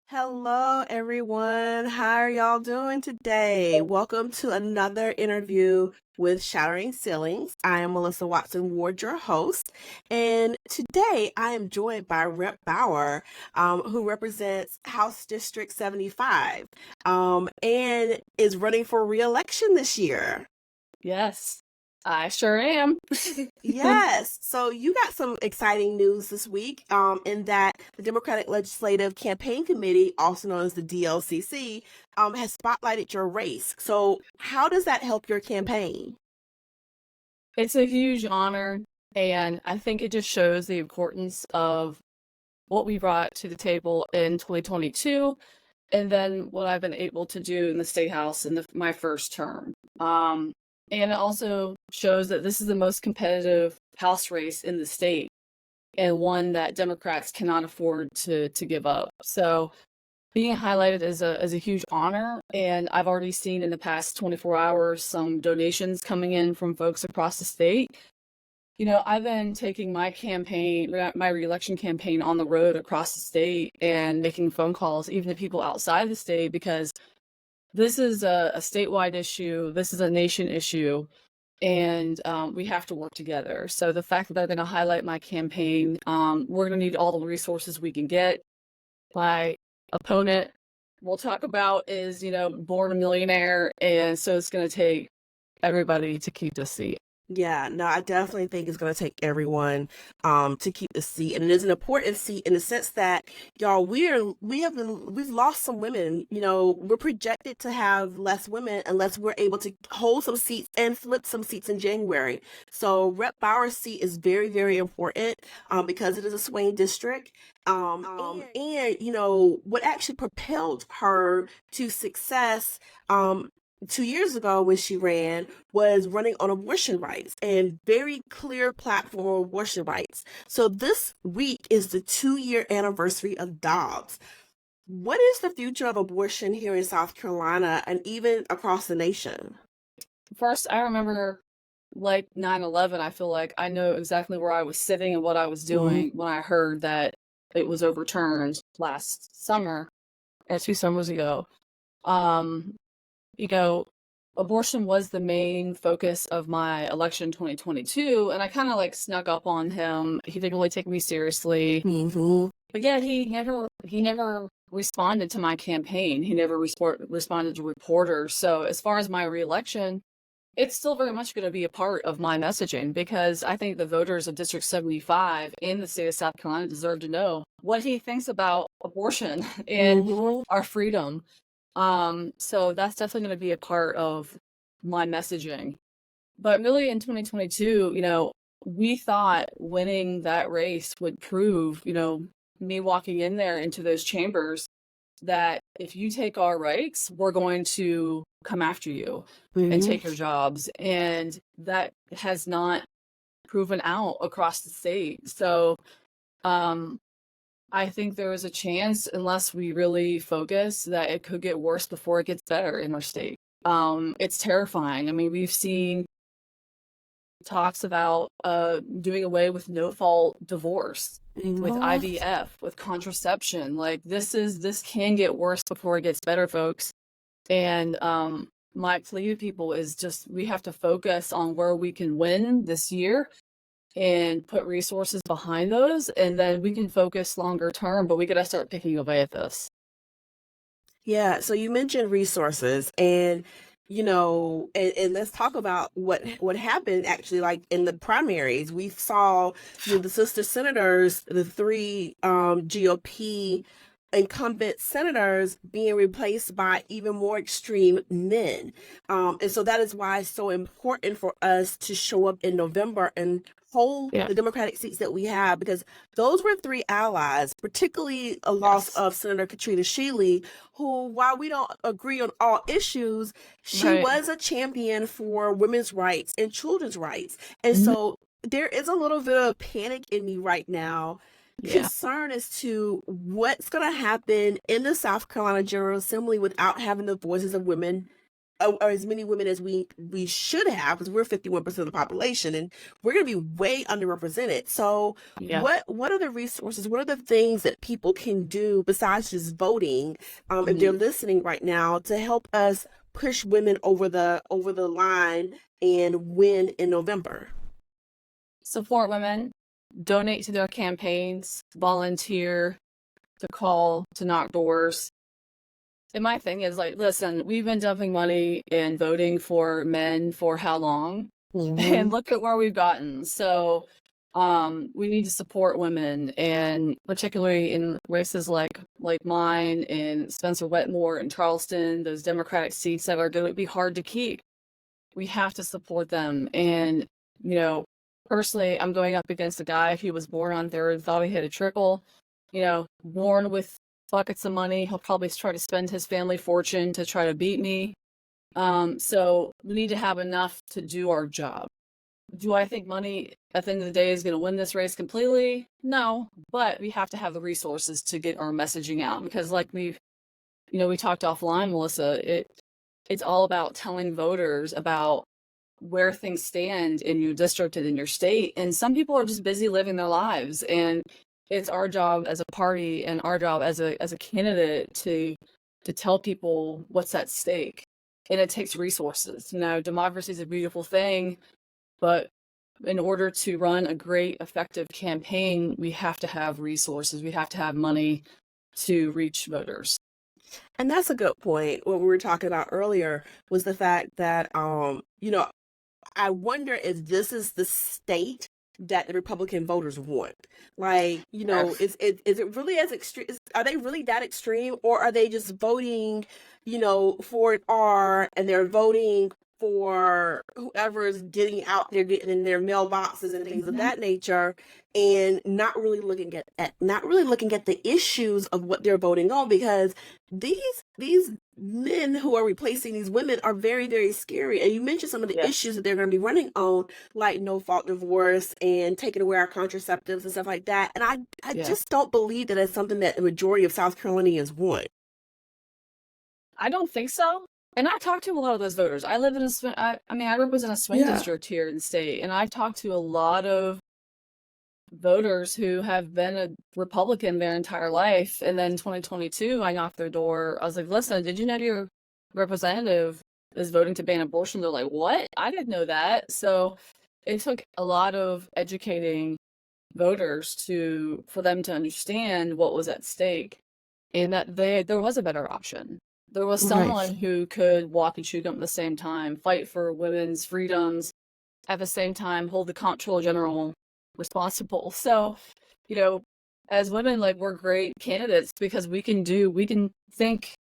Hello, everyone. How are y'all doing today? Welcome to another interview with Shattering Ceilings. I am Melissa Watson Ward, your host, and today I am joined by Rep Bauer, who represents House District 75, and is running for re-election this year. Yes, I sure am. Yes. So you got some exciting news this week, in that the Democratic Legislative Campaign Committee, also known as the DLCC, has spotlighted your race. So how does that help your campaign? It's a huge honor, and I think it just shows the importance of what we brought to the table in 2022, and then what I've been able to do in the State House in my first term. And it also shows that this is the most competitive House race in the state, and one that Democrats cannot afford to give up. So being highlighted is a huge honor, and I've already seen in the past 24 hours some donations coming in from folks across the state. I've been taking my campaign, my reelection campaign on the road across the state and making phone calls even to people outside the state because this is a statewide issue. This is a nation issue, and we have to work together. So the fact that they're going to highlight my campaign, we're going to need all the resources we can get. My opponent we'll talk about is, born a millionaire, and so it's going to take everybody to keep this seat. Yeah, no, I definitely think it's going to take everyone to keep the seat, and it is an important seat in the sense that y'all we've lost some women. We're projected to have less women unless we're able to hold some seats and flip some seats in January. So Rep Bauer's seat is very, very important because it is a swing district. And what actually propelled her to success 2 years ago when she ran was running on abortion rights and very clear platform of abortion rights. So this week is the 2-year anniversary of Dobbs. What is the future of abortion here in South Carolina and even across the nation? First, I remember like 9/11, I feel like I know exactly where I was sitting and what I was doing when I heard that it was overturned last summer, 2 summers ago. Um, you know, Abortion was the main focus of my election in 2022, and I kind of like snuck up on him. He didn't really take me seriously. Mm-hmm. But yeah, he never responded to my campaign. He never responded to reporters. So as far as my reelection, it's still very much going to be a part of my messaging because I think the voters of District 75 in the state of South Carolina deserve to know what he thinks about abortion and our freedom. So that's definitely going to be a part of my messaging. But really in 2022, we thought winning that race would prove, me walking in there into those chambers that if you take our rights, we're going to come after you and take your jobs. And that has not proven out across the state. So, I think there is a chance, unless we really focus, that it could get worse before it gets better in our state. It's terrifying. I mean, we've seen talks about doing away with no-fault divorce, with IVF, with contraception. Like this can get worse before it gets better, folks. And my plea to people is just we have to focus on where we can win this year and put resources behind those, and then we can focus longer term, but we gotta start picking away at this. Yeah, so you mentioned resources and and let's talk about what happened actually like in the primaries. We saw the sister senators, the three GOP incumbent senators being replaced by even more extreme men. And so that is why it's so important for us to show up in November and hold the Democratic seats that we have, because those were three allies, particularly a loss of Senator Katrina Shealy, who, while we don't agree on all issues, she was a champion for women's rights and children's rights. And so there is a little bit of panic in me right now, concern as to what's going to happen in the South Carolina General Assembly without having the voices of women or as many women as we should have, because we're 51% of the population, and we're going to be way underrepresented. So Yeah. what are the resources, what are the things that people can do besides just voting, if they're Mhm. listening right now, to help us push women over the line and win in November? Support women, donate to their campaigns, volunteer, to call, to knock doors. And my thing is like, listen, we've been dumping money in voting for men for how long? And Mm-hmm. look at where we've gotten. So we need to support women, and particularly in races like mine in Spencer Wetmore and Charleston, those Democratic seats that are going to be hard to keep. We have to support them. And, you know, personally, I'm going up against a guy who was born on third, thought he had a trickle, born with buckets of money. He'll probably try to spend his family fortune to try to beat me. So we need to have enough to do our job. Do I think money at the end of the day is going to win this race completely? No, but we have to have the resources to get our messaging out, because like we talked offline, Melissa, it's all about telling voters about where things stand in your district and in your state. And some people are just busy living their lives. And it's our job as a party and our job as a candidate to tell people what's at stake. And it takes resources. Democracy is a beautiful thing, but in order to run a great, effective campaign, we have to have resources. We have to have money to reach voters. And that's a good point. What we were talking about earlier was the fact that, I wonder if this is the state that the Republican voters want. Like, is it really as extreme? Are they really that extreme, or are they just voting, for an R, and they're voting for whoever is getting out there, getting in their mailboxes and things of Mhm. that nature, and not really looking at the issues of what they're voting on, because these men who are replacing these women are very, very scary. And you mentioned some of the Yes. issues that they're going to be running on, like no fault divorce and taking away our contraceptives and stuff like that. And I Yeah. just don't believe that it's something that the majority of South Carolinians want. I don't think so. And I talked to a lot of those voters. I live in a swing. I represent a swing Yeah. district here in the state, and I talked to a lot of voters who have been a Republican their entire life. And then 2022, I knocked their door. I was like, "Listen, did you know your representative is voting to ban abortion?" They're like, "What? I didn't know that." So it took a lot of educating voters for them to understand what was at stake, and that there was a better option. There was Right. someone who could walk and chew gum at the same time, fight for women's freedoms, at the same time hold the comptroller general responsible. So, you know, as women, like, we're great candidates because we can think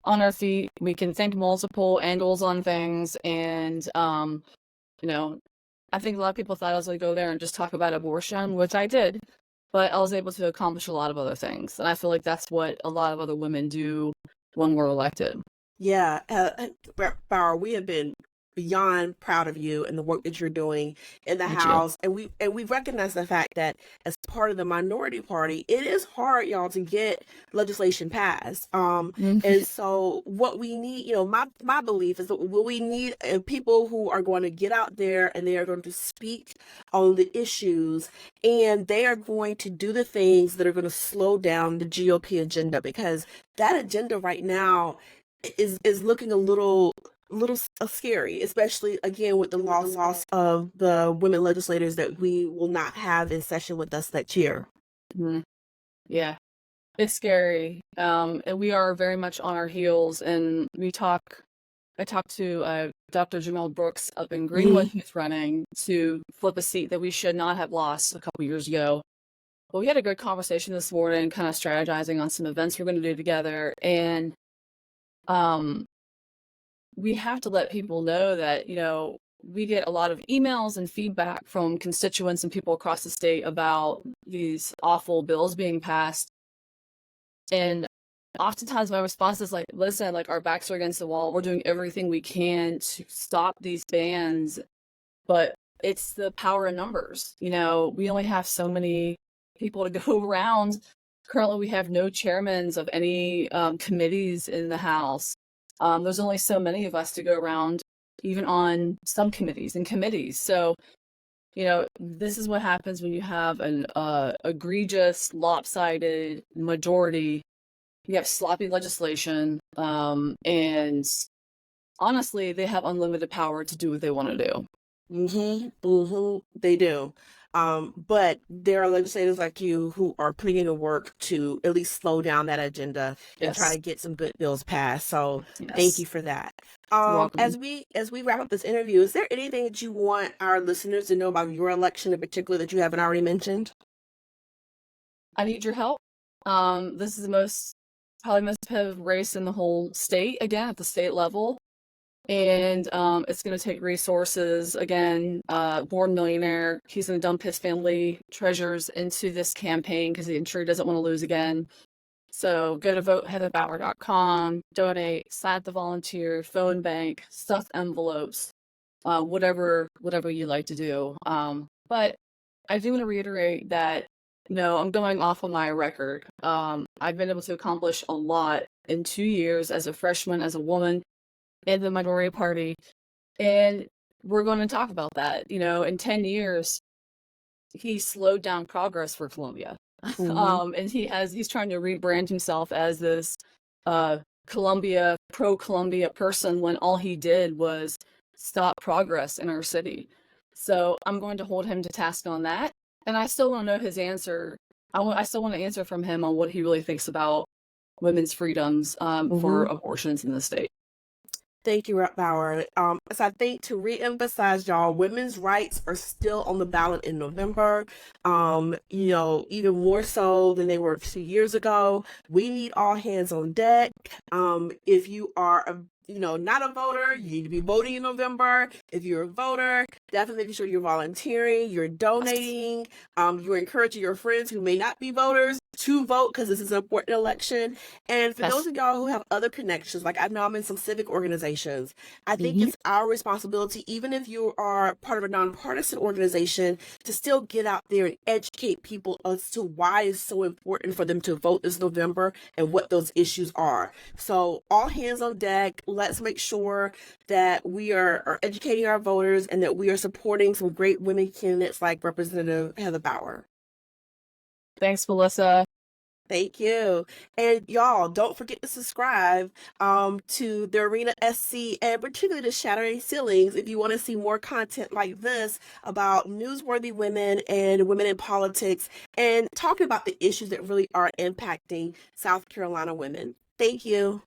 on our feet, we can think multiple angles on things, and you know, I think a lot of people thought I was going to go there and just talk about abortion, which I did, but I was able to accomplish a lot of other things. And I feel like that's what a lot of other women do when we're elected. Yeah, Bauer, we have been beyond proud of you and the work that you're doing in the Me too. House, and we recognize the fact that as part of the minority party, it is hard, y'all, to get legislation passed. Mhm. And so what we need, my belief is that what we need people who are going to get out there and they are going to speak on the issues, and they are going to do the things that are going to slow down the GOP agenda, because that agenda right now is looking a little scary, especially again with the loss of the women legislators that we will not have in session with us next year. Mhm. Yeah, it's scary. And we are very much on our heels. And I talked to Dr. Jamel Brooks up in Greenwood, Hmm. who's running to flip a seat that we should not have lost a couple years ago. But we had a good conversation this morning, kind of strategizing on some events we're going to do together. And um, we have to let people know that, we get a lot of emails and feedback from constituents and people across the state about these awful bills being passed. And oftentimes my response is like, listen, like, our backs are against the wall. We're doing everything we can to stop these bans, but it's the power in numbers. We only have so many people to go around. Currently, we have no chairmans of any committees in the House. There's only so many of us to go around, even on subcommittees and committees. So, this is what happens when you have an egregious, lopsided majority. You have sloppy legislation, and honestly, they have unlimited power to do what they want to do. They do. But there are legislators like you who are putting in the work to at least slow down that agenda and try Yes, to get some good bills passed. So thank yes. you for that. You're welcome. As we wrap up this interview, is there anything that you want our listeners to know about your election in particular that you haven't already mentioned? I need your help. This is the probably most competitive race in the whole state, again, at the state level. And it's going to take resources. Again, born millionaire, he's going to dump his family treasures into this campaign because I'm sure he doesn't want to lose again. So go to voteheatherbauer.com, donate, sign the volunteer, phone bank, stuffed envelopes, whatever you like to do. But I do want to reiterate that, I'm going off on my record. I've been able to accomplish a lot in 2 years as a freshman, as a woman in the minority party. And we're going to talk about that. In 10 years, he slowed down progress for Colombia. Mm-hmm. And he's trying to rebrand himself as this pro Colombia person when all he did was stop progress in our city. So I'm going to hold him to task on that. And I still want to know his answer. I still want to answer from him on what he really thinks about women's freedoms for Mm-hmm. abortions in the state. Thank you, Rep Bauer. So I think to reemphasize, y'all, women's rights are still on the ballot in November. Even more so than they were 2 years ago. We need all hands on deck. If you are not a voter, you need to be voting in November. If you're a voter, definitely making sure you're volunteering, you're donating, you're encouraging your friends who may not be voters to vote because this is an important election. And for those Yes. of y'all who have other connections, like I know I'm in some civic organizations, I think Mm-hmm. it's our responsibility, even if you are part of a nonpartisan organization, to still get out there and educate people as to why it's so important for them to vote this November and what those issues are. So all hands on deck. Let's make sure that we are educating our voters and that we are supporting some great women candidates like Representative Heather Bauer. Thanks, Melissa. Thank you. And y'all, don't forget to subscribe to the Arena SC and particularly to Shattering Ceilings if you want to see more content like this about newsworthy women and women in politics and talking about the issues that really are impacting South Carolina women. Thank you.